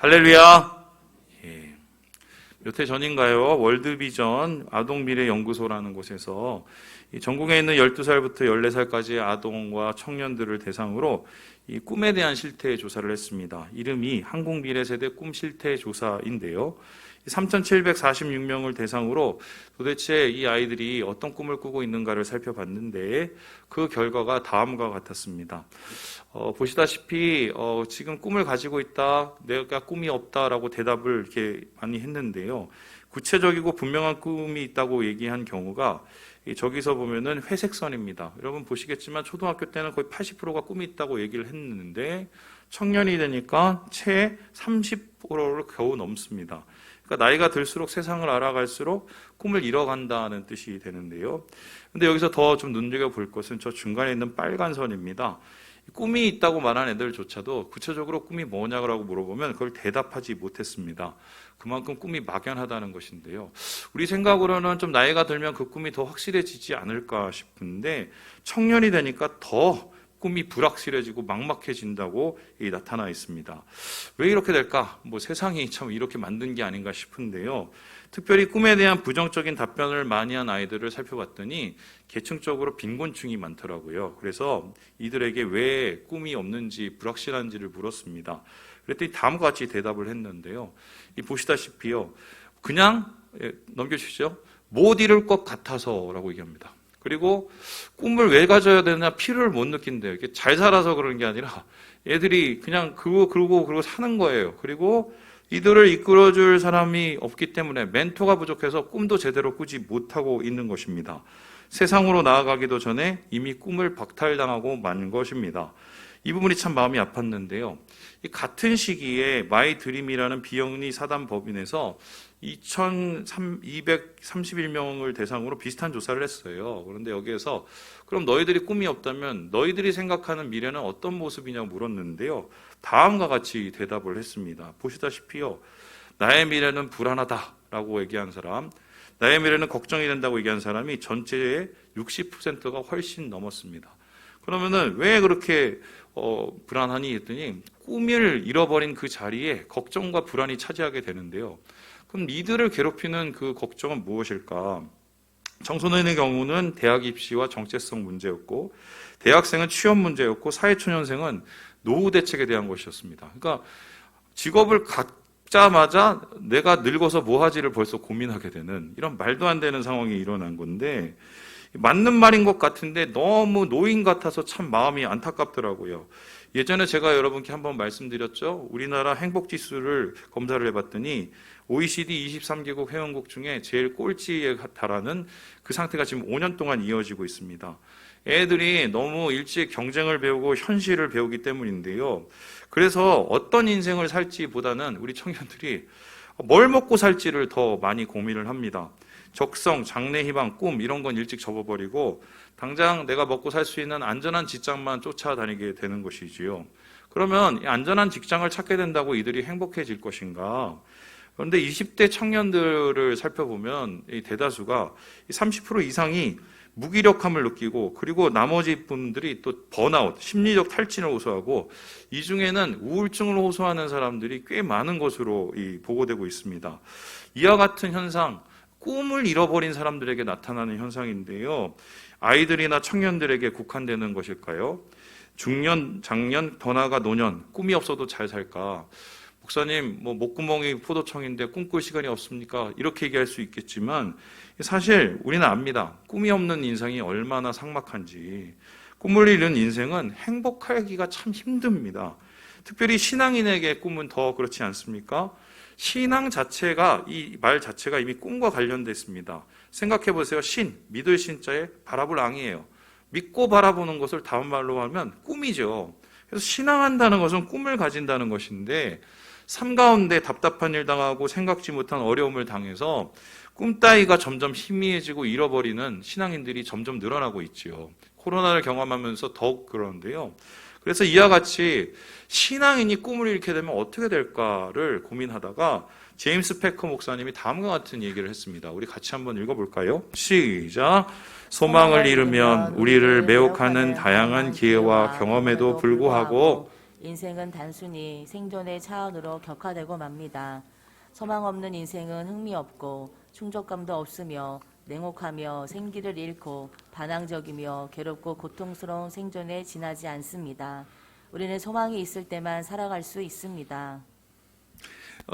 할렐루야. 예. 몇 해 전인가요? 월드비전 아동미래연구소라는 곳에서 전국에 있는 12살부터 14살까지의 아동과 청년들을 대상으로 이 꿈에 대한 실태 조사를 했습니다. 이름이 한국미래세대 꿈실태조사인데요. 3,746명을 대상으로 도대체 이 아이들이 어떤 꿈을 꾸고 있는가를 살펴봤는데 그 결과가 다음과 같았습니다. 보시다시피 지금 꿈을 가지고 있다, 내가 꿈이 없다라고 대답을 이렇게 많이 했는데요. 구체적이고 분명한 꿈이 있다고 얘기한 경우가 저기서 보면은 회색선입니다. 여러분 보시겠지만 초등학교 때는 거의 80%가 꿈이 있다고 얘기를 했는데 청년이 되니까 채 30%를 겨우 넘습니다. 그러니까 나이가 들수록 세상을 알아갈수록 꿈을 잃어간다는 뜻이 되는데요. 근데 여기서 더 좀 눈여겨볼 것은 저 중간에 있는 빨간 선입니다. 꿈이 있다고 말한 애들조차도 구체적으로 꿈이 뭐냐고 물어보면 그걸 대답하지 못했습니다. 그만큼 꿈이 막연하다는 것인데요. 우리 생각으로는 좀 나이가 들면 그 꿈이 더 확실해지지 않을까 싶은데 청년이 되니까 더 꿈이 불확실해지고 막막해진다고 나타나 있습니다. 왜 이렇게 될까? 세상이 참 이렇게 만든 게 아닌가 싶은데요. 특별히 꿈에 대한 부정적인 답변을 많이 한 아이들을 살펴봤더니 계층적으로 빈곤층이 많더라고요. 그래서 이들에게 왜 꿈이 없는지 불확실한지를 물었습니다. 그랬더니 다음과 같이 대답을 했는데요. 보시다시피요. 그냥 넘겨주시죠. 못 이룰 것 같아서라고 얘기합니다. 그리고 꿈을 왜 가져야 되느냐 필요를 못 느낀대요. 이렇게 잘 살아서 그러는 게 아니라 애들이 그냥 그러고 사는 거예요. 그리고 이들을 이끌어줄 사람이 없기 때문에 멘토가 부족해서 꿈도 제대로 꾸지 못하고 있는 것입니다. 세상으로 나아가기도 전에 이미 꿈을 박탈당하고 만 것입니다. 이 부분이 참 마음이 아팠는데요. 같은 시기에 마이 드림이라는 비영리 사단 법인에서 2,231명을 대상으로 비슷한 조사를 했어요. 그런데 여기에서 그럼 너희들이 꿈이 없다면 너희들이 생각하는 미래는 어떤 모습이냐고 물었는데요. 다음과 같이 대답을 했습니다. 보시다시피요. 나의 미래는 불안하다라고 얘기한 사람, 나의 미래는 걱정이 된다고 얘기한 사람이 전체의 60%가 훨씬 넘었습니다. 그러면은 왜 그렇게 불안하니 했더니 꿈을 잃어버린 그 자리에 걱정과 불안이 차지하게 되는데요. 그럼 이들을 괴롭히는 그 걱정은 무엇일까? 청소년의 경우는 대학 입시와 정체성 문제였고, 대학생은 취업 문제였고, 사회초년생은 노후 대책에 대한 것이었습니다. 그러니까 직업을 갖자마자 내가 늙어서 뭐 하지를 벌써 고민하게 되는 이런 말도 안 되는 상황이 일어난 건데, 맞는 말인 것 같은데 너무 노인 같아서 참 마음이 안타깝더라고요. 예전에 제가 여러분께 한번 말씀드렸죠. 우리나라 행복지수를 검사를 해봤더니 OECD 23개국 회원국 중에 제일 꼴찌에 달하는 그 상태가 지금 5년 동안 이어지고 있습니다. 애들이 너무 일찍 경쟁을 배우고 현실을 배우기 때문인데요. 그래서 어떤 인생을 살지보다는 우리 청년들이 뭘 먹고 살지를 더 많이 고민을 합니다. 적성, 장래 희망, 꿈 이런 건 일찍 접어버리고 당장 내가 먹고 살 수 있는 안전한 직장만 쫓아다니게 되는 것이지요. 그러면 이 안전한 직장을 찾게 된다고 이들이 행복해질 것인가? 그런데 20대 청년들을 살펴보면 이 대다수가 30% 이상이 무기력함을 느끼고 그리고 나머지 분들이 또 번아웃, 심리적 탈진을 호소하고 이 중에는 우울증을 호소하는 사람들이 꽤 많은 것으로 보고되고 있습니다. 이와 같은 현상, 꿈을 잃어버린 사람들에게 나타나는 현상인데요. 아이들이나 청년들에게 국한되는 것일까요? 중년, 장년, 더 나아가 노년, 꿈이 없어도 잘 살까? 목사님, 목구멍이 포도청인데 꿈꿀 시간이 없습니까? 이렇게 얘기할 수 있겠지만 사실 우리는 압니다. 꿈이 없는 인생이 얼마나 삭막한지. 꿈을 잃은 인생은 행복하기가 참 힘듭니다. 특별히 신앙인에게 꿈은 더 그렇지 않습니까? 신앙 자체가, 이 말 자체가 이미 꿈과 관련됐습니다. 생각해 보세요. 믿을 신자에 바라볼 앙이에요. 믿고 바라보는 것을 다음 말로 하면 꿈이죠. 그래서 신앙한다는 것은 꿈을 가진다는 것인데 삶 가운데 답답한 일 당하고 생각지 못한 어려움을 당해서 꿈 따위가 점점 희미해지고 잃어버리는 신앙인들이 점점 늘어나고 있지요. 코로나를 경험하면서 더욱 그러는데요. 그래서 이와 같이 신앙인이 꿈을 잃게 되면 어떻게 될까를 고민하다가 제임스 패커 목사님이 다음과 같은 얘기를 했습니다. 우리 같이 한번 읽어볼까요? 시작. 소망을 잃으면 우리를 매혹하는 다양한 기회와 경험에도 불구하고 인생은 단순히 생존의 차원으로 격화되고 맙니다. 소망 없는 인생은 흥미없고 충족감도 없으며 냉혹하며 생기를 잃고 반항적이며 괴롭고 고통스러운 생존에 지나지 않습니다. 우리는 소망이 있을 때만 살아갈 수 있습니다.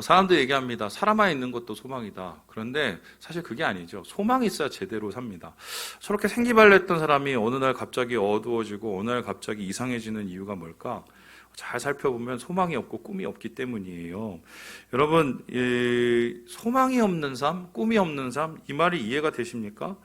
사람들 얘기합니다. 살아만 있는 것도 소망이다. 그런데 사실 그게 아니죠. 소망이 있어야 제대로 삽니다. 저렇게 생기발랄했던 사람이 어느 날 갑자기 어두워지고 어느 날 갑자기 이상해지는 이유가 뭘까? 잘 살펴보면 소망이 없고 꿈이 없기 때문이에요. 여러분, 소망이 없는 삶, 꿈이 없는 삶, 이 말이 이해가 되십니까?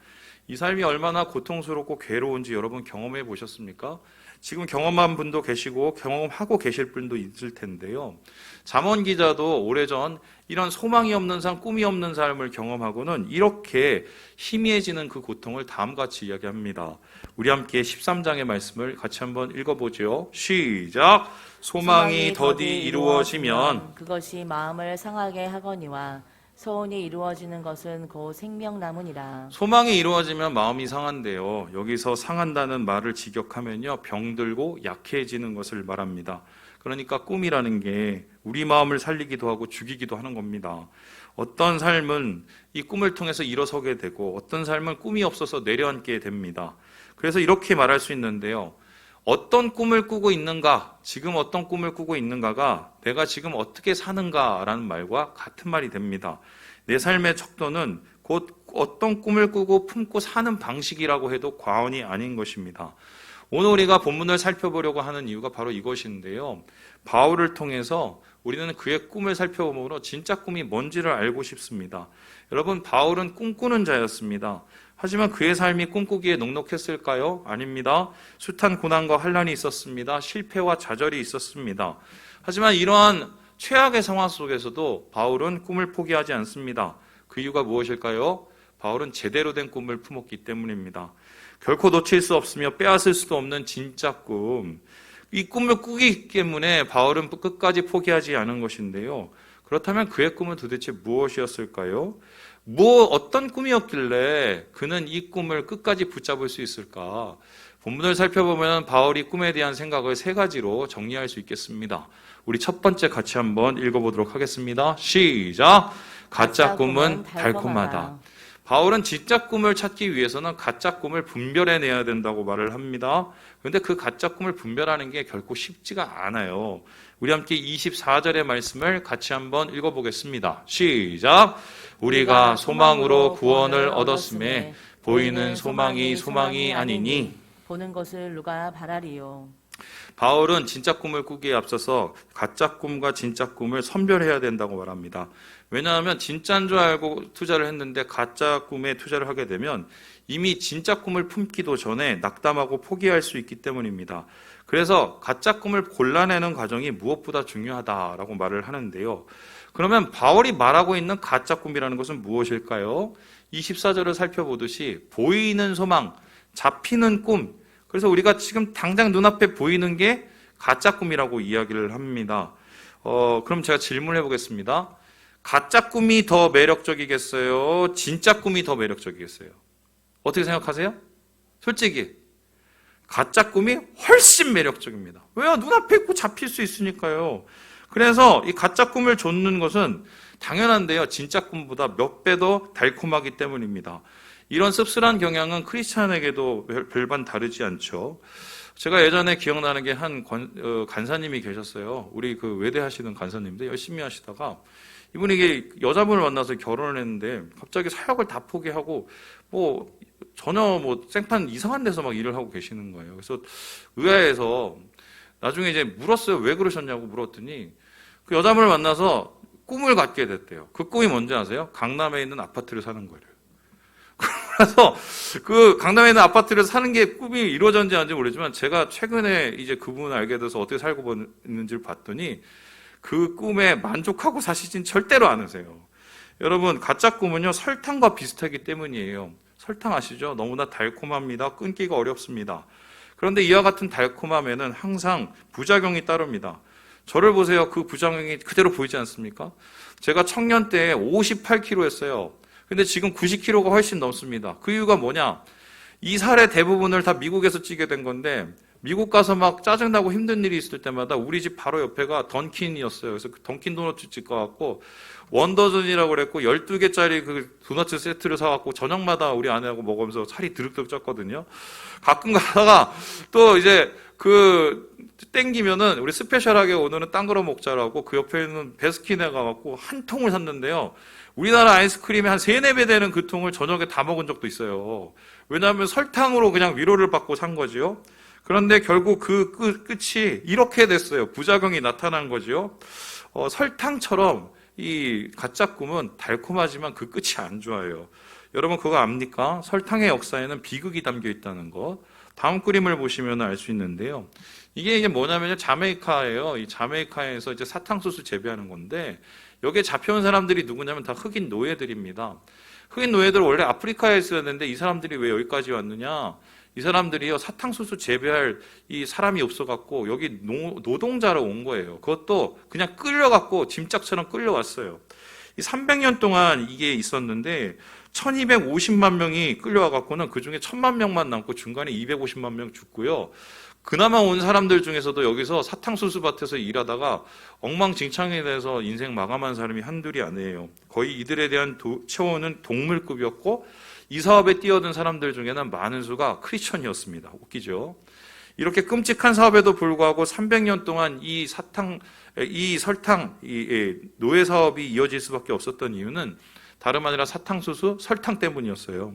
이 삶이 얼마나 고통스럽고 괴로운지 여러분 경험해 보셨습니까? 지금 경험한 분도 계시고 경험하고 계실 분도 있을 텐데요. 잠언 기자도 오래전 이런 소망이 없는 삶, 꿈이 없는 삶을 경험하고는 이렇게 희미해지는 그 고통을 다음과 같이 이야기합니다. 우리 함께 13장의 말씀을 같이 한번 읽어보죠. 시작! 소망이 더디 이루어지면 그것이 마음을 상하게 하거니와 소원이 이루어지는 것은 곧 생명나무니라. 소망이 이루어지면 마음이 상한데요. 여기서 상한다는 말을 직역하면요, 병들고 약해지는 것을 말합니다. 그러니까 꿈이라는 게 우리 마음을 살리기도 하고 죽이기도 하는 겁니다. 어떤 삶은 이 꿈을 통해서 일어서게 되고 어떤 삶은 꿈이 없어서 내려앉게 됩니다. 그래서 이렇게 말할 수 있는데요. 어떤 꿈을 꾸고 있는가, 지금 어떤 꿈을 꾸고 있는가가 내가 지금 어떻게 사는가라는 말과 같은 말이 됩니다. 내 삶의 척도는 곧 어떤 꿈을 꾸고 품고 사는 방식이라고 해도 과언이 아닌 것입니다. 오늘 우리가 본문을 살펴보려고 하는 이유가 바로 이것인데요. 바울을 통해서 우리는 그의 꿈을 살펴보므로 진짜 꿈이 뭔지를 알고 싶습니다. 여러분, 바울은 꿈꾸는 자였습니다. 하지만 그의 삶이 꿈꾸기에 넉넉했을까요? 아닙니다. 숱한 고난과 환난이 있었습니다. 실패와 좌절이 있었습니다. 하지만 이러한 최악의 상황 속에서도 바울은 꿈을 포기하지 않습니다. 그 이유가 무엇일까요? 바울은 제대로 된 꿈을 품었기 때문입니다. 결코 놓칠 수 없으며 빼앗을 수도 없는 진짜 꿈. 이 꿈을 꾸기 때문에 바울은 끝까지 포기하지 않은 것인데요. 그렇다면 그의 꿈은 도대체 무엇이었을까요? 어떤 꿈이었길래 그는 이 꿈을 끝까지 붙잡을 수 있을까? 본문을 살펴보면 바울이 꿈에 대한 생각을 세 가지로 정리할 수 있겠습니다. 우리 첫 번째 같이 한번 읽어보도록 하겠습니다. 시작! 가짜 꿈은 달콤하다. 바울은 진짜 꿈을 찾기 위해서는 가짜 꿈을 분별해내야 된다고 말을 합니다. 그런데 그 가짜 꿈을 분별하는 게 결코 쉽지가 않아요. 우리 함께 24절의 말씀을 같이 한번 읽어보겠습니다. 시작! 우리가 소망으로 구원을 얻었음에 보이는 소망이 아니니 보는 것을 누가 바라리요. 바울은 진짜 꿈을 꾸기에 앞서서 가짜 꿈과 진짜 꿈을 선별해야 된다고 말합니다. 왜냐하면 진짜인 줄 알고 투자를 했는데 가짜 꿈에 투자를 하게 되면 이미 진짜 꿈을 품기도 전에 낙담하고 포기할 수 있기 때문입니다. 그래서 가짜 꿈을 골라내는 과정이 무엇보다 중요하다라고 말을 하는데요. 그러면 바울이 말하고 있는 가짜 꿈이라는 것은 무엇일까요? 24절을 살펴보듯이 보이는 소망, 잡히는 꿈, 그래서 우리가 지금 당장 눈앞에 보이는 게 가짜 꿈이라고 이야기를 합니다. 그럼 제가 질문해 보겠습니다. 가짜 꿈이 더 매력적이겠어요? 진짜 꿈이 더 매력적이겠어요? 어떻게 생각하세요? 솔직히 가짜 꿈이 훨씬 매력적입니다. 왜요? 눈앞에 있고 잡힐 수 있으니까요. 그래서 이 가짜 꿈을 좇는 것은 당연한데요. 진짜 꿈보다 몇 배 더 달콤하기 때문입니다. 이런 씁쓸한 경향은 크리스찬에게도 별반 다르지 않죠. 제가 예전에 기억나는 게 한 간사님이 계셨어요. 우리 그 외대 하시는 간사님인데 열심히 하시다가 이분이 이게 여자분을 만나서 결혼을 했는데 갑자기 사역을 다 포기하고 전혀 생판 이상한 데서 막 일을 하고 계시는 거예요. 그래서 의아해서 나중에 이제 물었어요. 왜 그러셨냐고 물었더니 그 여자분을 만나서 꿈을 갖게 됐대요. 그 꿈이 뭔지 아세요? 강남에 있는 아파트를 사는 거예요. 그래서 그 강남에 있는 아파트를 사는 게 꿈이 이루어졌는지 아닌지 모르지만 제가 최근에 이제 그분을 알게 돼서 어떻게 살고 있는지를 봤더니 그 꿈에 만족하고 사시진 절대로 않으세요. 여러분, 가짜 꿈은요 설탕과 비슷하기 때문이에요. 설탕 아시죠? 너무나 달콤합니다. 끊기가 어렵습니다. 그런데 이와 같은 달콤함에는 항상 부작용이 따릅니다. 저를 보세요. 그 부작용이 그대로 보이지 않습니까? 제가 청년 때 58kg였어요. 근데 지금 90kg가 훨씬 넘습니다. 그 이유가 뭐냐? 이 살의 대부분을 다 미국에서 찌게 된 건데 미국 가서 막 짜증나고 힘든 일이 있을 때마다 우리 집 바로 옆에가 던킨이었어요. 그래서 그 던킨 도너츠 집 가갖고 원더전이라고 그랬고 12개짜리 그 도너츠 세트를 사갖고 저녁마다 우리 아내하고 먹으면서 살이 드륵드륵 쪘거든요. 가끔 가다가 또 이제 그 땡기면은 우리 스페셜하게 오늘은 딴 거로 먹자라고 그 옆에 있는 베스킨에 가갖고 한 통을 샀는데요. 우리나라 아이스크림이 한 3, 4배 되는 그 통을 저녁에 다 먹은 적도 있어요. 왜냐하면 설탕으로 그냥 위로를 받고 산 거지요. 그런데 결국 그 끝이 이렇게 됐어요. 부작용이 나타난 거지요. 설탕처럼 이 가짜 꿈은 달콤하지만 그 끝이 안 좋아요. 여러분 그거 압니까? 설탕의 역사에는 비극이 담겨 있다는 거. 다음 그림을 보시면 알 수 있는데요. 이게 뭐냐면요. 자메이카예요. 이 자메이카에서 이제 사탕수수 재배하는 건데 여기에 잡혀온 사람들이 누구냐면 다 흑인 노예들입니다. 흑인 노예들 원래 아프리카에 있어야 되는데 이 사람들이 왜 여기까지 왔느냐? 이 사람들이요 사탕수수 재배할 이 사람이 없어갖고 여기 노동자로 온 거예요. 그것도 그냥 끌려갖고 짐짝처럼 끌려왔어요. 이 300년 동안 이게 있었는데 1250만 명이 끌려와갖고는 그 중에 1000만 명만 남고 중간에 250만 명 죽고요. 그나마 온 사람들 중에서도 여기서 사탕수수 밭에서 일하다가 엉망진창이 돼서 인생 마감한 사람이 한둘이 아니에요. 거의 이들에 대한 처우는 동물급이었고 이 사업에 뛰어든 사람들 중에는 많은 수가 크리스천이었습니다. 웃기죠? 이렇게 끔찍한 사업에도 불구하고 300년 동안 이 설탕, 노예 사업이 이어질 수밖에 없었던 이유는 다름 아니라 사탕수수, 설탕 때문이었어요.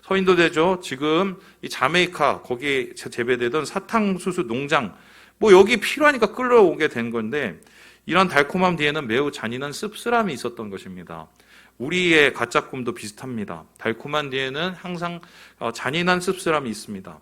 서인도되죠. 지금 이 자메이카 거기에 재배되던 사탕수수 농장 뭐 여기 필요하니까 끌려오게 된 건데 이런 달콤함 뒤에는 매우 잔인한 씁쓸함이 있었던 것입니다. 우리의 가짜 꿈도 비슷합니다. 달콤한 뒤에는 항상 잔인한 씁쓸함이 있습니다.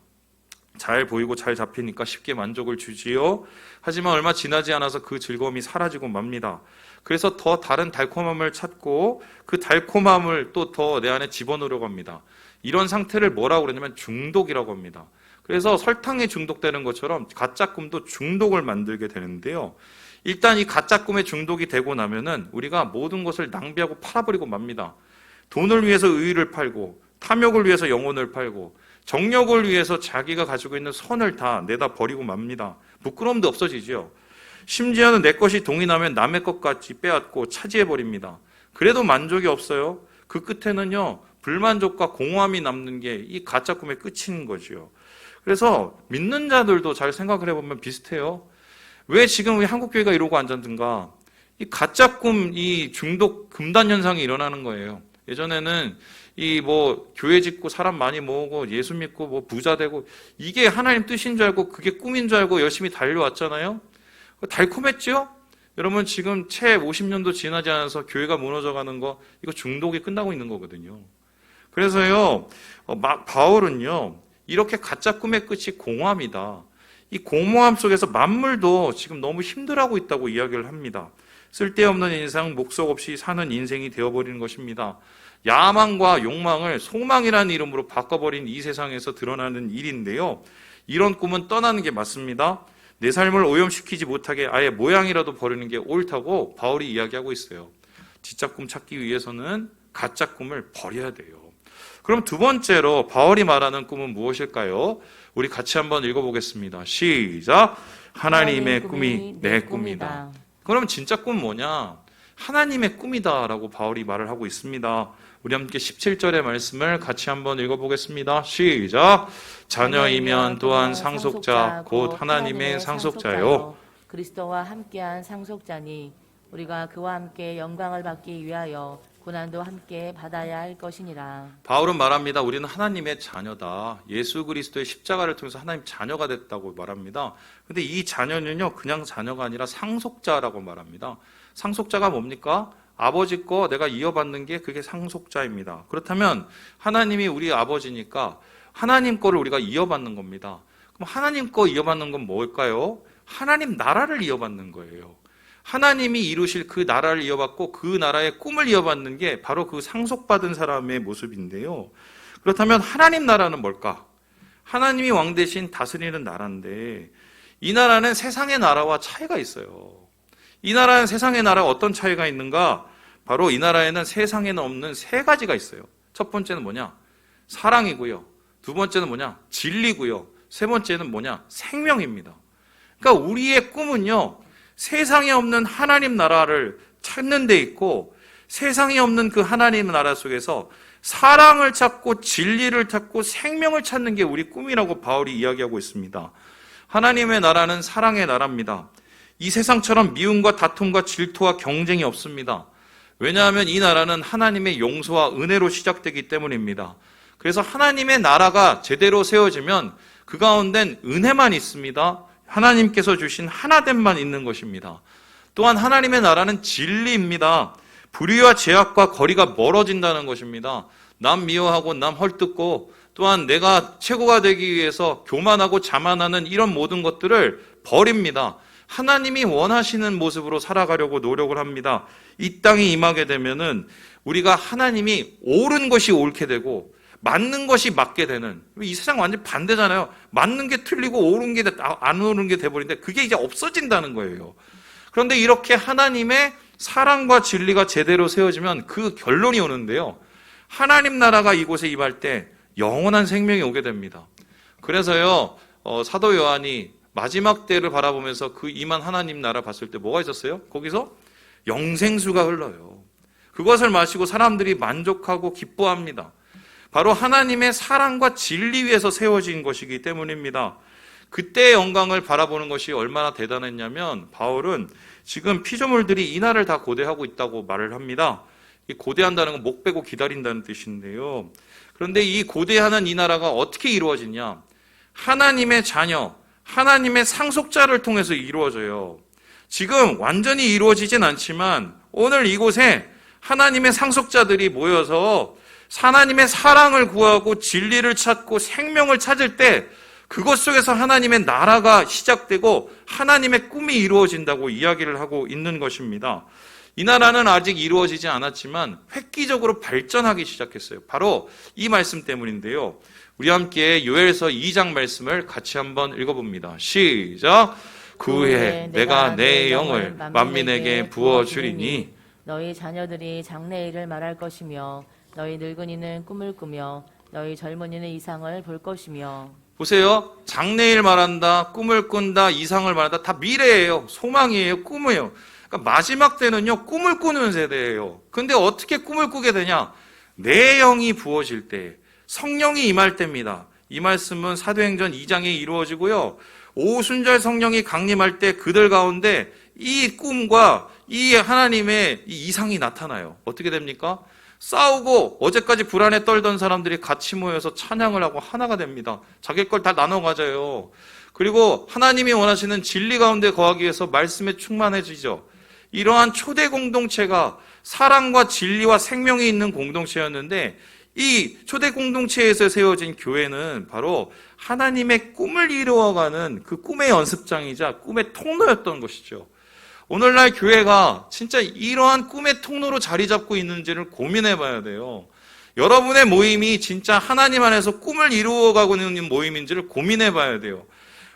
잘 보이고 잘 잡히니까 쉽게 만족을 주지요. 하지만 얼마 지나지 않아서 그 즐거움이 사라지고 맙니다. 그래서 더 다른 달콤함을 찾고 그 달콤함을 또 더 내 안에 집어넣으려고 합니다. 이런 상태를 뭐라고 그러냐면 중독이라고 합니다. 그래서 설탕에 중독되는 것처럼 가짜 꿈도 중독을 만들게 되는데요. 일단 이 가짜 꿈에 중독이 되고 나면은 우리가 모든 것을 낭비하고 팔아버리고 맙니다. 돈을 위해서 의의를 팔고 탐욕을 위해서 영혼을 팔고 정력을 위해서 자기가 가지고 있는 선을 다 내다 버리고 맙니다. 부끄러움도 없어지죠. 심지어는 내 것이 동의나면 남의 것까지 빼앗고 차지해버립니다. 그래도 만족이 없어요. 그 끝에는요, 불만족과 공허함이 남는 게 이 가짜 꿈의 끝인 거죠. 그래서 믿는 자들도 잘 생각을 해보면 비슷해요. 왜 지금 우리 한국교회가 이러고 앉았는가? 이 가짜 꿈, 이 중독 금단 현상이 일어나는 거예요. 예전에는 이 뭐 교회 짓고 사람 많이 모으고 예수 믿고 뭐 부자 되고 이게 하나님 뜻인 줄 알고 그게 꿈인 줄 알고 열심히 달려왔잖아요. 달콤했죠? 여러분 지금 채 50년도 지나지 않아서 교회가 무너져가는 거 이거 중독이 끝나고 있는 거거든요. 그래서요 바울은요 이렇게 가짜 꿈의 끝이 공허함이다. 이 공허함 속에서 만물도 지금 너무 힘들어하고 있다고 이야기를 합니다. 쓸데없는 인생, 목적 없이 사는 인생이 되어버리는 것입니다. 야망과 욕망을 소망이라는 이름으로 바꿔버린 이 세상에서 드러나는 일인데요. 이런 꿈은 떠나는 게 맞습니다. 내 삶을 오염시키지 못하게 아예 모양이라도 버리는 게 옳다고 바울이 이야기하고 있어요. 진짜 꿈 찾기 위해서는 가짜 꿈을 버려야 돼요. 그럼 두 번째로 바울이 말하는 꿈은 무엇일까요? 우리 같이 한번 읽어보겠습니다. 시작! 하나님의 꿈이 내 꿈이다. 그럼 진짜 꿈은 뭐냐? 하나님의 꿈이다 라고 바울이 말을 하고 있습니다. 우리 함께 17절의 말씀을 같이 한번 읽어보겠습니다. 시작! 자녀이면 또한 상속자 곧 하나님의 상속자요. 그리스도와 함께한 상속자니 우리가 그와 함께 영광을 받기 위하여 고난도 함께 받아야 할 것이니라. 바울은 말합니다. 우리는 하나님의 자녀다. 예수 그리스도의 십자가를 통해서 하나님 자녀가 됐다고 말합니다. 근데 이 자녀는요 그냥 자녀가 아니라 상속자라고 말합니다. 상속자가 뭡니까? 아버지 거 내가 이어받는 게 그게 상속자입니다. 그렇다면 하나님이 우리 아버지니까 하나님 거를 우리가 이어받는 겁니다. 그럼 하나님 거 이어받는 건 뭘까요? 하나님 나라를 이어받는 거예요. 하나님이 이루실 그 나라를 이어받고 그 나라의 꿈을 이어받는 게 바로 그 상속받은 사람의 모습인데요. 그렇다면 하나님 나라는 뭘까? 하나님이 왕 대신 다스리는 나라인데 이 나라는 세상의 나라와 차이가 있어요. 이 나라는 세상의 나라와 어떤 차이가 있는가? 바로 이 나라에는 세상에는 없는 세 가지가 있어요. 첫 번째는 뭐냐? 사랑이고요. 두 번째는 뭐냐? 진리고요. 세 번째는 뭐냐? 생명입니다. 그러니까 우리의 꿈은요, 세상에 없는 하나님 나라를 찾는 데 있고, 세상에 없는 그 하나님 나라 속에서 사랑을 찾고 진리를 찾고 생명을 찾는 게 우리 꿈이라고 바울이 이야기하고 있습니다. 하나님의 나라는 사랑의 나라입니다. 이 세상처럼 미움과 다툼과 질투와 경쟁이 없습니다. 왜냐하면 이 나라는 하나님의 용서와 은혜로 시작되기 때문입니다. 그래서 하나님의 나라가 제대로 세워지면 그 가운데는 은혜만 있습니다. 하나님께서 주신 하나됨만 있는 것입니다. 또한 하나님의 나라는 진리입니다. 불의와 죄악과 거리가 멀어진다는 것입니다. 남 미워하고 남 헐뜯고 또한 내가 최고가 되기 위해서 교만하고 자만하는 이런 모든 것들을 버립니다. 하나님이 원하시는 모습으로 살아가려고 노력을 합니다. 이 땅에 임하게 되면은 우리가 하나님이 옳은 것이 옳게 되고 맞는 것이 맞게 되는, 이 세상 완전 반대잖아요. 맞는 게 틀리고 옳은 게 안 옳은 게 돼버리는데 그게 이제 없어진다는 거예요. 그런데 이렇게 하나님의 사랑과 진리가 제대로 세워지면 그 결론이 오는데요. 하나님 나라가 이곳에 임할 때 영원한 생명이 오게 됩니다. 그래서요, 사도 요한이 마지막 때를 바라보면서 그 임한 하나님 나라 봤을 때 뭐가 있었어요? 거기서 영생수가 흘러요. 그것을 마시고 사람들이 만족하고 기뻐합니다. 바로 하나님의 사랑과 진리 위에서 세워진 것이기 때문입니다. 그때의 영광을 바라보는 것이 얼마나 대단했냐면 바울은 지금 피조물들이 이 날을 다 고대하고 있다고 말을 합니다. 이 고대한다는 건 목 빼고 기다린다는 뜻인데요. 그런데 이 고대하는 이 나라가 어떻게 이루어지냐? 하나님의 자녀, 하나님의 상속자를 통해서 이루어져요. 지금 완전히 이루어지진 않지만 오늘 이곳에 하나님의 상속자들이 모여서 하나님의 사랑을 구하고 진리를 찾고 생명을 찾을 때 그것 속에서 하나님의 나라가 시작되고 하나님의 꿈이 이루어진다고 이야기를 하고 있는 것입니다. 이 나라는 아직 이루어지지 않았지만 획기적으로 발전하기 시작했어요. 바로 이 말씀 때문인데요. 우리 함께 요엘서 2장 말씀을 같이 한번 읽어봅니다. 시작! 그후에 내가 내 영을 만민에게 부어주리니 너희 자녀들이 장래일을 말할 것이며 너희 늙은이는 꿈을 꾸며 너희 젊은이는 이상을 볼 것이며. 보세요. 장래일 말한다, 꿈을 꾼다, 이상을 말한다. 다 미래예요. 소망이에요. 꿈이에요. 그러니까 마지막 때는요, 꿈을 꾸는 세대예요. 근데 어떻게 꿈을 꾸게 되냐? 내 영이 부어질 때, 성령이 임할 때입니다. 이 말씀은 사도행전 2장에 이루어지고요. 오순절 성령이 강림할 때 그들 가운데 이 꿈과 이 하나님의 이 이상이 나타나요. 어떻게 됩니까? 싸우고 어제까지 불안에 떨던 사람들이 같이 모여서 찬양을 하고 하나가 됩니다. 자기 걸 다 나눠 가져요. 그리고 하나님이 원하시는 진리 가운데 거하기 위해서 말씀에 충만해지죠. 이러한 초대 공동체가 사랑과 진리와 생명이 있는 공동체였는데 이 초대 공동체에서 세워진 교회는 바로 하나님의 꿈을 이루어가는 그 꿈의 연습장이자 꿈의 통로였던 것이죠. 오늘날 교회가 진짜 이러한 꿈의 통로로 자리 잡고 있는지를 고민해 봐야 돼요. 여러분의 모임이 진짜 하나님 안에서 꿈을 이루어가고 있는 모임인지를 고민해 봐야 돼요.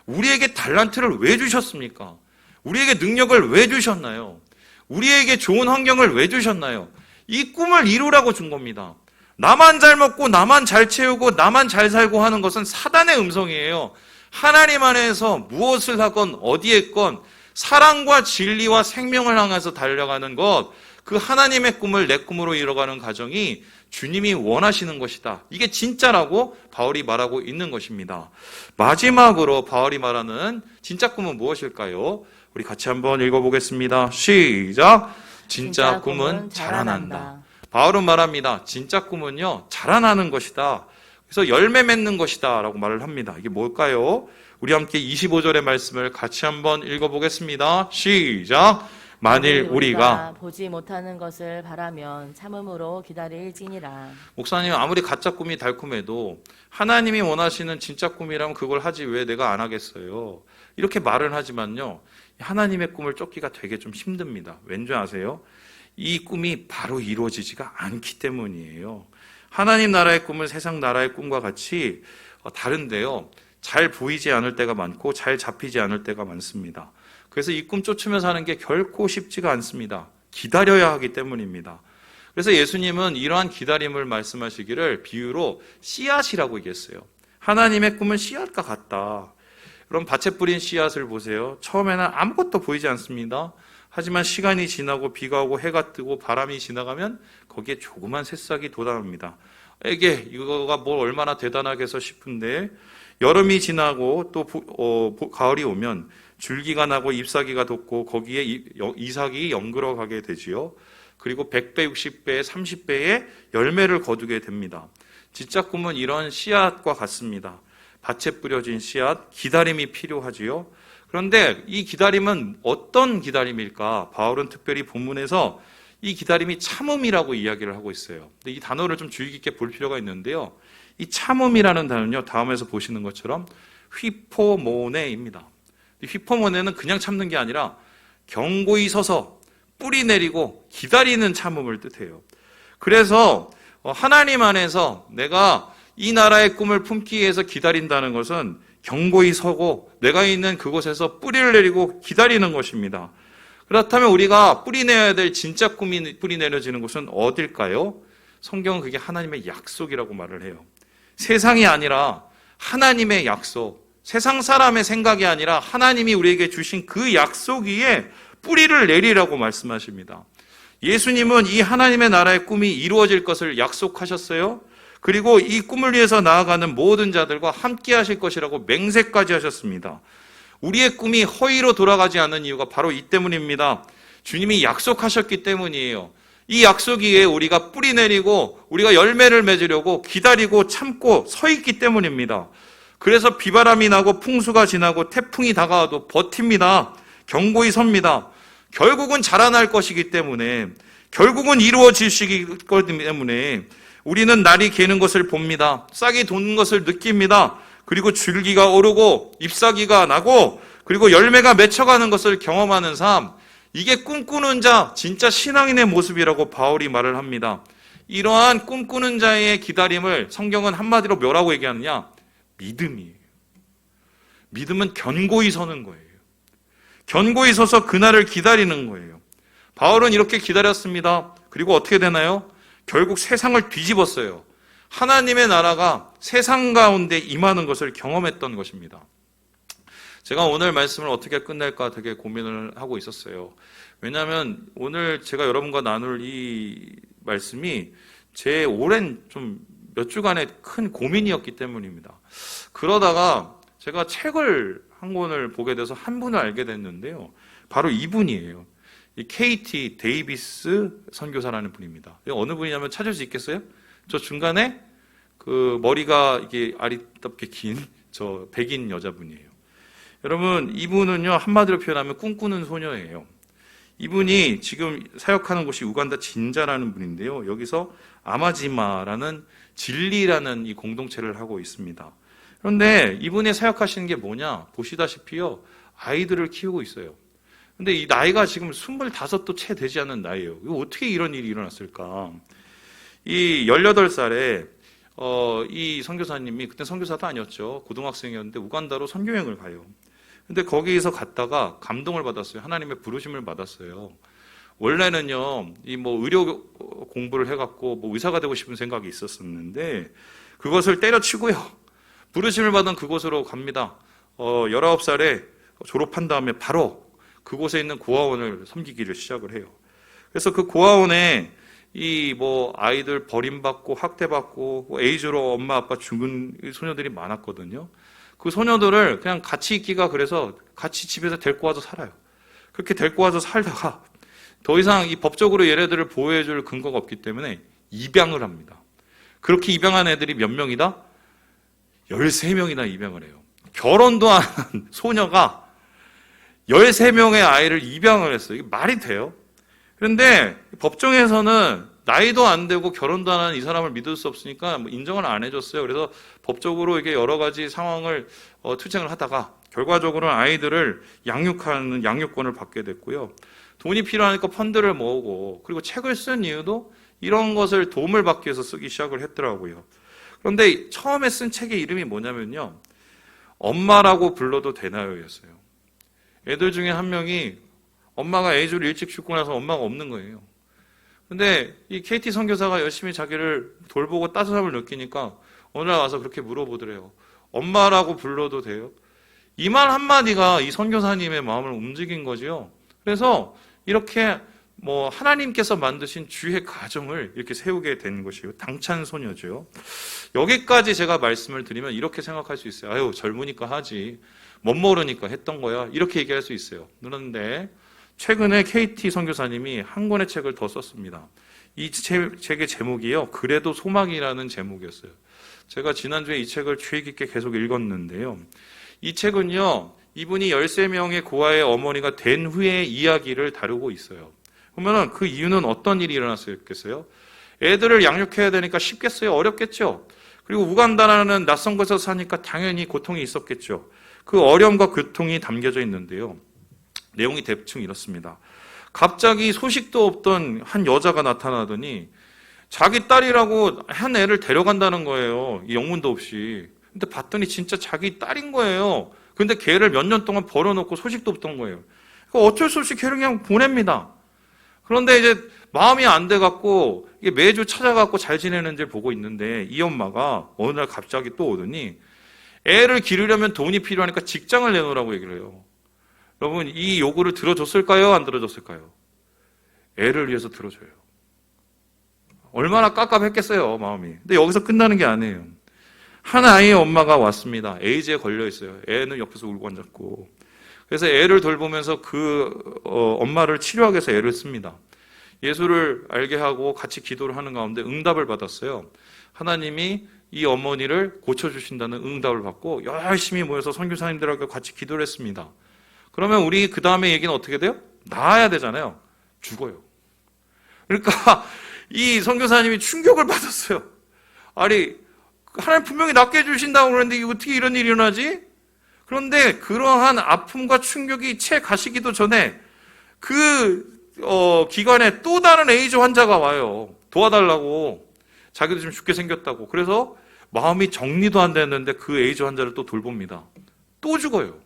우리에게 달란트를 왜 주셨습니까? 우리에게 능력을 왜 주셨나요? 우리에게 좋은 환경을 왜 주셨나요? 이 꿈을 이루라고 준 겁니다. 나만 잘 먹고 나만 잘 채우고 나만 잘 살고 하는 것은 사단의 음성이에요. 하나님 안에서 무엇을 하건 어디에 있건 사랑과 진리와 생명을 향해서 달려가는 것, 그 하나님의 꿈을 내 꿈으로 이뤄가는 과정이 주님이 원하시는 것이다. 이게 진짜라고 바울이 말하고 있는 것입니다. 마지막으로 바울이 말하는 진짜 꿈은 무엇일까요? 우리 같이 한번 읽어보겠습니다. 시작! 진짜 꿈은 자라난다. 바울은 말합니다. 진짜 꿈은요, 자라나는 것이다. 그래서 열매 맺는 것이다 라고 말을 합니다. 이게 뭘까요? 우리 함께 25절의 말씀을 같이 한번 읽어보겠습니다. 시작! 만일 우리가 보지 못하는 것을 바라면 참음으로 기다릴지니라. 목사님, 아무리 가짜 꿈이 달콤해도 하나님이 원하시는 진짜 꿈이라면 그걸 하지 왜 내가 안 하겠어요? 이렇게 말은 하지만요, 하나님의 꿈을 쫓기가 되게 좀 힘듭니다. 왠지 아세요? 이 꿈이 바로 이루어지지가 않기 때문이에요. 하나님 나라의 꿈은 세상 나라의 꿈과 같이 다른데요, 잘 보이지 않을 때가 많고 잘 잡히지 않을 때가 많습니다. 그래서 이 꿈 쫓으면서 하는 게 결코 쉽지가 않습니다. 기다려야 하기 때문입니다. 그래서 예수님은 이러한 기다림을 말씀하시기를 비유로 씨앗이라고 얘기했어요. 하나님의 꿈은 씨앗과 같다. 그럼 밭에 뿌린 씨앗을 보세요. 처음에는 아무것도 보이지 않습니다. 하지만 시간이 지나고 비가 오고 해가 뜨고 바람이 지나가면 거기에 조그만 새싹이 돋아납니다. 이거가 뭘 얼마나 대단하겠어 싶은데, 여름이 지나고 또 가을이 오면 줄기가 나고 잎사귀가 돋고 거기에 이삭이 연그러 가게 되지요. 그리고 100배, 60배, 30배의 열매를 거두게 됩니다. 진짜 꿈은 이런 씨앗과 같습니다. 밭에 뿌려진 씨앗, 기다림이 필요하지요. 그런데 이 기다림은 어떤 기다림일까? 바울은 특별히 본문에서 이 기다림이 참음이라고 이야기를 하고 있어요. 근데 이 단어를 좀 주의 깊게 볼 필요가 있는데요. 이 참음이라는 단어는요, 다음에서 보시는 것처럼 휘포모네입니다. 휘포모네는 그냥 참는 게 아니라 견고히 서서 뿌리 내리고 기다리는 참음을 뜻해요. 그래서 하나님 안에서 내가 이 나라의 꿈을 품기 위해서 기다린다는 것은 견고히 서고 내가 있는 그곳에서 뿌리를 내리고 기다리는 것입니다. 그렇다면 우리가 뿌리 내야 될 진짜 꿈이 뿌리 내려지는 곳은 어딜까요? 성경은 그게 하나님의 약속이라고 말을 해요. 세상이 아니라 하나님의 약속, 세상 사람의 생각이 아니라 하나님이 우리에게 주신 그 약속 위에 뿌리를 내리라고 말씀하십니다. 예수님은 이 하나님의 나라의 꿈이 이루어질 것을 약속하셨어요. 그리고 이 꿈을 위해서 나아가는 모든 자들과 함께 하실 것이라고 맹세까지 하셨습니다. 우리의 꿈이 허위로 돌아가지 않는 이유가 바로 이 때문입니다. 주님이 약속하셨기 때문이에요. 이 약속 위에 우리가 뿌리 내리고 우리가 열매를 맺으려고 기다리고 참고 서 있기 때문입니다. 그래서 비바람이 나고 풍수가 지나고 태풍이 다가와도 버팁니다. 견고히 섭니다. 결국은 자라날 것이기 때문에, 결국은 이루어지시기 때문에 우리는 날이 개는 것을 봅니다. 싹이 돋는 것을 느낍니다. 그리고 줄기가 오르고 잎사귀가 나고 그리고 열매가 맺혀가는 것을 경험하는 삶, 이게 꿈꾸는 자, 진짜 신앙인의 모습이라고 바울이 말을 합니다. 이러한 꿈꾸는 자의 기다림을 성경은 한마디로 뭐라고 얘기하느냐? 믿음이에요. 믿음은 견고히 서는 거예요. 견고히 서서 그날을 기다리는 거예요. 바울은 이렇게 기다렸습니다. 그리고 어떻게 되나요? 결국 세상을 뒤집었어요. 하나님의 나라가 세상 가운데 임하는 것을 경험했던 것입니다. 제가 오늘 말씀을 어떻게 끝낼까 되게 고민을 하고 있었어요. 왜냐하면 오늘 제가 여러분과 나눌 이 말씀이 제 오랜 좀 몇 주간의 큰 고민이었기 때문입니다. 그러다가 제가 책을 한 권을 보게 돼서 한 분을 알게 됐는데요. 바로 이분이에요. 이 KT 데이비스 선교사라는 분입니다. 어느 분이냐면 찾을 수 있겠어요? 저 중간에 그 머리가 이게 아리답게 긴 저 백인 여자분이에요. 여러분, 이분은요, 한마디로 표현하면 꿈꾸는 소녀예요. 이분이 지금 사역하는 곳이 우간다 진자라는 분인데요. 여기서 아마지마라는 진리라는 이 공동체를 하고 있습니다. 그런데 이분이 사역하시는 게 뭐냐? 보시다시피요, 아이들을 키우고 있어요. 근데 이 나이가 지금 25도 채 되지 않는 나이예요. 이거 어떻게 이런 일이 일어났을까? 이 18살에 이 선교사님이, 그때 선교사도 아니었죠. 고등학생이었는데 우간다로 선교여행을 가요. 근데 거기에서 갔다가 감동을 받았어요. 하나님의 부르심을 받았어요. 원래는요, 이 뭐 의료 공부를 해갖고 뭐 의사가 되고 싶은 생각이 있었었는데 그것을 때려치고요, 부르심을 받은 그곳으로 갑니다. 19살에 졸업한 다음에 바로 그곳에 있는 고아원을 섬기기를 시작을 해요. 그래서 그 고아원에 이 뭐 아이들 버림받고 학대받고 뭐 에이즈로 엄마 아빠 죽은 소녀들이 많았거든요. 그 소녀들을 그냥 같이 있기가, 그래서 같이 집에서 데리고 와서 살아요. 그렇게 데리고 와서 살다가 더 이상 이 법적으로 얘네들을 보호해줄 근거가 없기 때문에 입양을 합니다. 그렇게 입양한 애들이 몇 명이다? 13명이나 입양을 해요. 결혼도 안 한 소녀가 13명의 아이를 입양을 했어요. 이게 말이 돼요? 그런데 법정에서는 나이도 안 되고 결혼도 안 한 이 사람을 믿을 수 없으니까 인정을 안 해줬어요. 그래서 법적으로 이게 여러 가지 상황을 투쟁을 하다가 결과적으로는 아이들을 양육하는 양육권을 받게 됐고요. 돈이 필요하니까 펀드를 모으고, 그리고 책을 쓴 이유도 이런 것을 도움을 받기 위해서 쓰기 시작을 했더라고요. 그런데 처음에 쓴 책의 이름이 뭐냐면요, 엄마라고 불러도 되나요였어요. 애들 중에 한 명이 엄마가 에이즈로 일찍 죽고 나서 엄마가 없는 거예요. 근데 이 KT 선교사가 열심히 자기를 돌보고 따뜻함을 느끼니까 어느 날 와서 그렇게 물어보더래요. 엄마라고 불러도 돼요. 이 말 한마디가 이 선교사님의 마음을 움직인 거지요. 그래서 이렇게 하나님께서 만드신 주의 가정을 이렇게 세우게 된 것이요. 당찬 소녀죠. 여기까지 제가 말씀을 드리면 이렇게 생각할 수 있어요. 아유, 젊으니까 하지. 못 모르니까 했던 거야. 이렇게 얘기할 수 있어요. 그런데 최근에 KT 선교사님이 한 권의 책을 더 썼습니다. 이 책의 제목이요. 그래도 소망이라는 제목이었어요. 제가 지난주에 이 책을 주의 깊게 계속 읽었는데요. 이 책은요. 이분이 13명의 고아의 어머니가 된 후의 이야기를 다루고 있어요. 그러면 그 이유는 어떤 일이 일어났겠어요? 애들을 양육해야 되니까 쉽겠어요? 어렵겠죠? 그리고 우간다라는 낯선 곳에서 사니까 당연히 고통이 있었겠죠. 그 어려움과 고통이 담겨져 있는데요. 내용이 대충 이렇습니다. 갑자기 소식도 없던 한 여자가 나타나더니 자기 딸이라고 한 애를 데려간다는 거예요. 영문도 없이. 근데 봤더니 진짜 자기 딸인 거예요. 근데 걔를 몇 년 동안 버려놓고 소식도 없던 거예요. 그러니까 어쩔 수 없이 걔를 그냥 보냅니다. 그런데 이제 마음이 안 돼갖고 매주 찾아갖고 잘 지내는지를 보고 있는데 이 엄마가 어느 날 갑자기 또 오더니 애를 기르려면 돈이 필요하니까 직장을 내놓으라고 얘기를 해요. 여러분, 이 요구를 들어줬을까요? 안 들어줬을까요? 애를 위해서 들어줘요. 얼마나 깝깝했겠어요, 마음이. 근데 여기서 끝나는 게 아니에요. 한 아이의 엄마가 왔습니다. 에이즈에 걸려 있어요. 애는 옆에서 울고 앉았고. 그래서 애를 돌보면서 엄마를 치료하기 위해서 애를 씁니다. 예수를 알게 하고 같이 기도를 하는 가운데 응답을 받았어요. 하나님이 이 어머니를 고쳐주신다는 응답을 받고 열심히 모여서 선교사님들하고 같이 기도를 했습니다. 그러면 우리 그 다음에 얘기는 어떻게 돼요? 나아야 되잖아요. 죽어요. 그러니까 이 선교사님이 충격을 받았어요. 아니, 하나님 분명히 낫게 해주신다고 그러는데 어떻게 이런 일이 일어나지? 그런데 그러한 아픔과 충격이 채 가시기도 전에 기간에 또 다른 에이즈 환자가 와요. 도와달라고. 자기도 지금 죽게 생겼다고. 그래서 마음이 정리도 안 됐는데 그 에이즈 환자를 또 돌봅니다. 또 죽어요.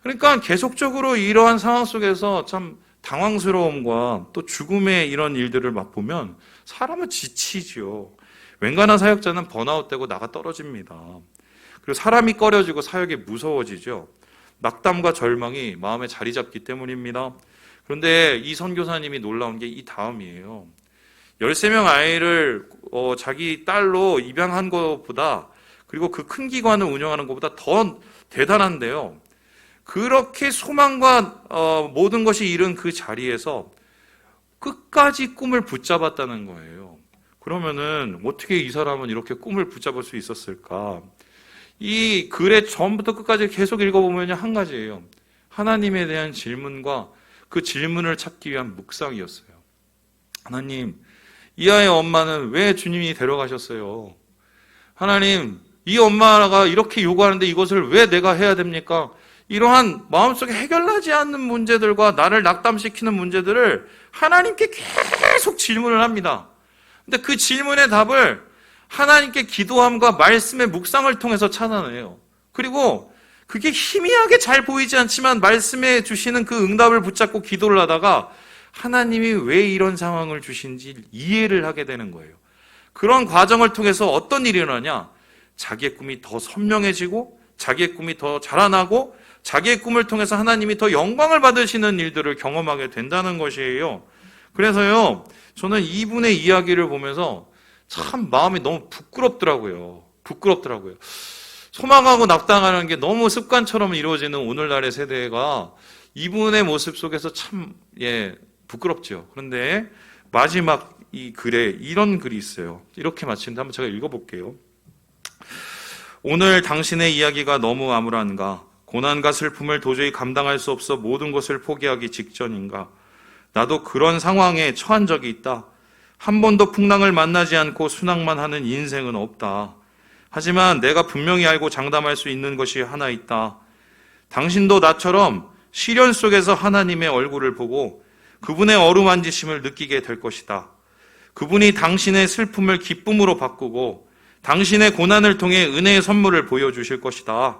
그러니까 계속적으로 이러한 상황 속에서 참 당황스러움과 또 죽음의 이런 일들을 맛보면 사람은 지치죠. 웬간한 사역자는 번아웃되고 나가 떨어집니다. 그리고 사람이 꺼려지고 사역이 무서워지죠. 낙담과 절망이 마음에 자리 잡기 때문입니다. 그런데 이 선교사님이 놀라운 게 이 다음이에요. 13명 아이를 자기 딸로 입양한 것보다, 그리고 그 큰 기관을 운영하는 것보다 더 대단한데요. 그렇게 소망과 모든 것이 이른 그 자리에서 끝까지 꿈을 붙잡았다는 거예요. 그러면은 어떻게 이 사람은 이렇게 꿈을 붙잡을 수 있었을까? 이 글의 처음부터 끝까지 계속 읽어보면 한 가지예요. 하나님에 대한 질문과 그 질문을 찾기 위한 묵상이었어요. 하나님, 이 아이의 엄마는 왜 주님이 데려가셨어요? 하나님, 이 엄마가 이렇게 요구하는데 이것을 왜 내가 해야 됩니까? 이러한 마음속에 해결나지 않는 문제들과 나를 낙담시키는 문제들을 하나님께 계속 질문을 합니다. 근데 그 질문의 답을 하나님께 기도함과 말씀의 묵상을 통해서 찾아내요. 그리고 그게 희미하게 잘 보이지 않지만 말씀에 주시는 그 응답을 붙잡고 기도를 하다가 하나님이 왜 이런 상황을 주신지 이해를 하게 되는 거예요. 그런 과정을 통해서 어떤 일이 일어나냐? 자기의 꿈이 더 선명해지고 자기의 꿈이 더 자라나고 자기의 꿈을 통해서 하나님이 더 영광을 받으시는 일들을 경험하게 된다는 것이에요. 그래서요, 저는 이분의 이야기를 보면서 참 마음이 너무 부끄럽더라고요. 소망하고 낙담하는 게 너무 습관처럼 이루어지는 오늘날의 세대가 이분의 모습 속에서 참 부끄럽죠. 그런데 마지막 이 글에 이런 글이 있어요. 이렇게 마치는데 한번 제가 읽어볼게요. 오늘 당신의 이야기가 너무 암울한가? 고난과 슬픔을 도저히 감당할 수 없어 모든 것을 포기하기 직전인가? 나도 그런 상황에 처한 적이 있다. 한 번도 풍랑을 만나지 않고 순항만 하는 인생은 없다. 하지만 내가 분명히 알고 장담할 수 있는 것이 하나 있다. 당신도 나처럼 시련 속에서 하나님의 얼굴을 보고 그분의 어루만지심을 느끼게 될 것이다. 그분이 당신의 슬픔을 기쁨으로 바꾸고 당신의 고난을 통해 은혜의 선물을 보여주실 것이다.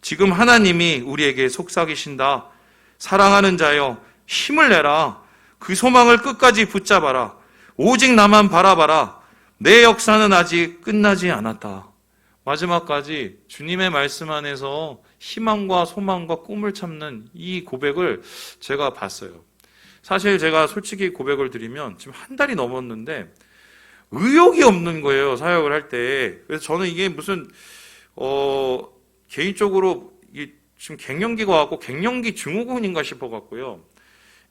지금 하나님이 우리에게 속삭이신다. 사랑하는 자여, 힘을 내라. 그 소망을 끝까지 붙잡아라. 오직 나만 바라봐라. 내 역사는 아직 끝나지 않았다. 마지막까지 주님의 말씀 안에서 희망과 소망과 꿈을 참는 이 고백을 제가 봤어요. 사실 제가 솔직히 고백을 드리면 지금 한 달이 넘었는데 의욕이 없는 거예요, 사역을 할 때. 그래서 저는 이게 무슨 개인적으로 지금 갱년기가 왔고 갱년기 증후군인가 싶어갖고요.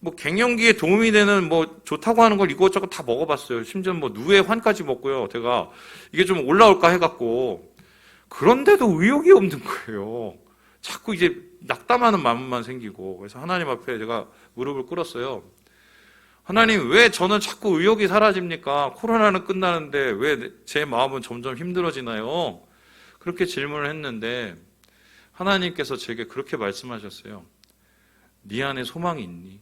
뭐 갱년기에 도움이 되는 뭐 좋다고 하는 걸 이것저것 다 먹어봤어요. 심지어 뭐 누에환까지 먹고요. 제가 이게 좀 올라올까 해갖고 그런데도 의욕이 없는 거예요. 자꾸 이제 낙담하는 마음만 생기고. 그래서 하나님 앞에 제가 무릎을 꿇었어요. 하나님, 왜 저는 자꾸 의욕이 사라집니까? 코로나는 끝나는데 왜 제 마음은 점점 힘들어지나요? 그렇게 질문을 했는데 하나님께서 제게 그렇게 말씀하셨어요. 네 안에 소망이 있니?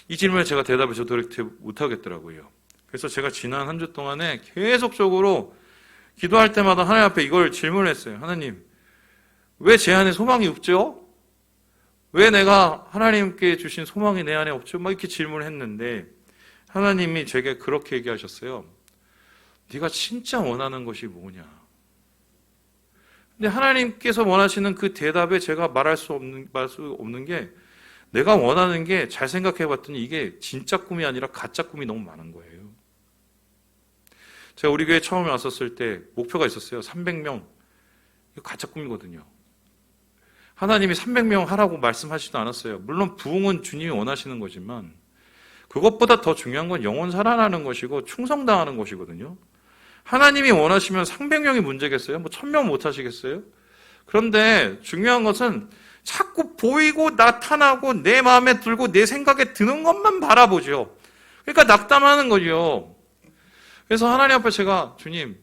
이 질문에 제가 대답을 저도 못하겠더라고요. 그래서 제가 지난 한 주 동안에 계속적으로 기도할 때마다 하나님 앞에 이걸 질문했어요. 하나님, 왜 제 안에 소망이 없죠? 왜 내가 하나님께 주신 소망이 내 안에 없죠? 막 이렇게 질문을 했는데 하나님이 제게 그렇게 얘기하셨어요. 네가 진짜 원하는 것이 뭐냐? 근데 하나님께서 원하시는 그 대답에 제가 말할 수 없는 게 내가 원하는 게 잘 생각해 봤더니 이게 진짜 꿈이 아니라 가짜 꿈이 너무 많은 거예요. 제가 우리 교회 처음에 왔었을 때 목표가 있었어요. 300명. 이거 가짜 꿈이거든요. 하나님이 300명 하라고 말씀하시지도 않았어요. 물론 부흥은 주님이 원하시는 거지만 그것보다 더 중요한 건 영혼 살아나는 것이고 충성당하는 것이거든요. 하나님이 원하시면 300명이 문제겠어요? 뭐 1000명 못 하시겠어요? 그런데 중요한 것은 자꾸 보이고 나타나고 내 마음에 들고 내 생각에 드는 것만 바라보죠. 그러니까 낙담하는 거죠. 그래서 하나님 앞에 제가 주님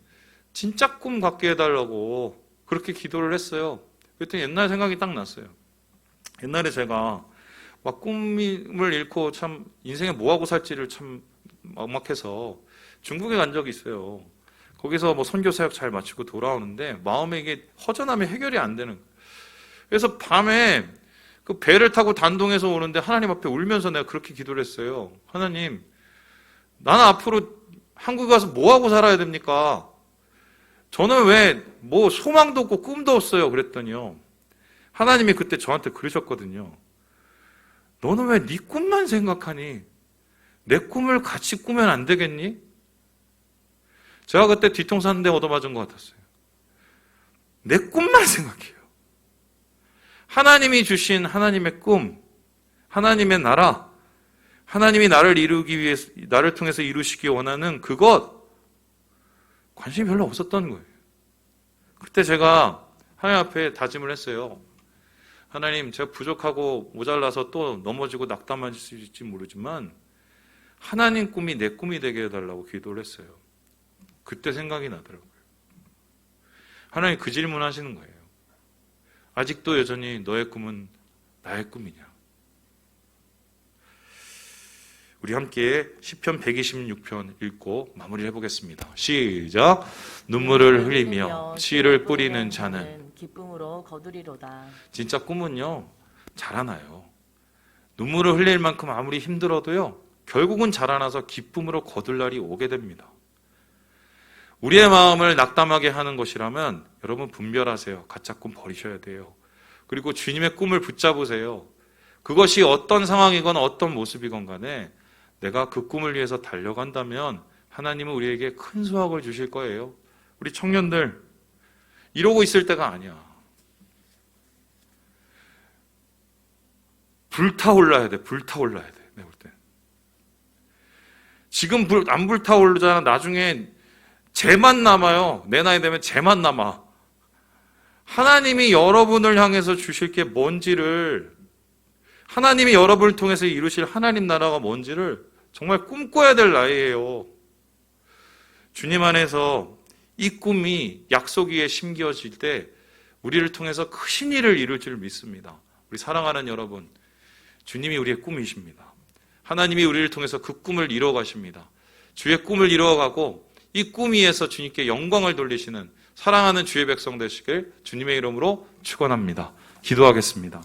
진짜 꿈 갖게 해달라고 그렇게 기도를 했어요. 그랬더니 옛날 생각이 딱 났어요. 옛날에 제가 막 꿈을 잃고 참 인생에 뭐하고 살지를 참 막막해서 중국에 간 적이 있어요. 거기서 뭐 선교 사역 잘 마치고 돌아오는데 마음에 이게 허전함이 해결이 안 되는 거예요. 그래서 밤에 그 배를 타고 단동에서 오는데 하나님 앞에 울면서 내가 그렇게 기도를 했어요. 하나님, 나는 앞으로 한국에 가서 뭐하고 살아야 됩니까? 저는 왜 뭐 소망도 없고 꿈도 없어요. 그랬더니요. 하나님이 그때 저한테 그러셨거든요. 너는 왜 네 꿈만 생각하니? 내 꿈을 같이 꾸면 안 되겠니? 제가 그때 뒤통수 한 대 얻어맞은 것 같았어요. 내 꿈만 생각해요. 하나님이 주신 하나님의 꿈, 하나님의 나라, 하나님이 나를 이루기 위해서, 나를 통해서 이루시기 원하는 그것, 관심이 별로 없었던 거예요. 그때 제가 하나님 앞에 다짐을 했어요. 하나님, 제가 부족하고 모자라서 또 넘어지고 낙담하실 수 있을지 모르지만 하나님 꿈이 내 꿈이 되게 해달라고 기도를 했어요. 그때 생각이 나더라고요. 하나님 그 질문 하시는 거예요. 아직도 여전히 너의 꿈은 나의 꿈이냐? 우리 함께 시편 126편 읽고 마무리를 해보겠습니다. 시작. 눈물을 흘리며 씨를 뿌리는 자는 기쁨으로 거두리로다. 진짜 꿈은요 자라나요. 눈물을 흘릴 만큼 아무리 힘들어도요 결국은 자라나서 기쁨으로 거둘 날이 오게 됩니다. 우리의 마음을 낙담하게 하는 것이라면 여러분 분별하세요. 가짜 꿈 버리셔야 돼요. 그리고 주님의 꿈을 붙잡으세요. 그것이 어떤 상황이건 어떤 모습이건 간에 내가 그 꿈을 위해서 달려간다면 하나님은 우리에게 큰 수확을 주실 거예요. 우리 청년들 이러고 있을 때가 아니야. 불타올라야 돼. 불타올라야 돼. 내가 볼 때. 지금 안 불타오르잖아. 나중에 쟤만 남아요. 내 나이 되면 쟤만 남아. 하나님이 여러분을 향해서 주실 게 뭔지를, 하나님이 여러분을 통해서 이루실 하나님 나라가 뭔지를 정말 꿈꿔야 될 나이예요. 주님 안에서 이 꿈이 약속 위에 심겨질 때 우리를 통해서 크신 일을 이룰 줄 믿습니다. 우리 사랑하는 여러분, 주님이 우리의 꿈이십니다. 하나님이 우리를 통해서 그 꿈을 이루어 가십니다. 주의 꿈을 이루어가고 이 꿈 위에서 주님께 영광을 돌리시는 사랑하는 주의 백성 되시길 주님의 이름으로 축원합니다. 기도하겠습니다.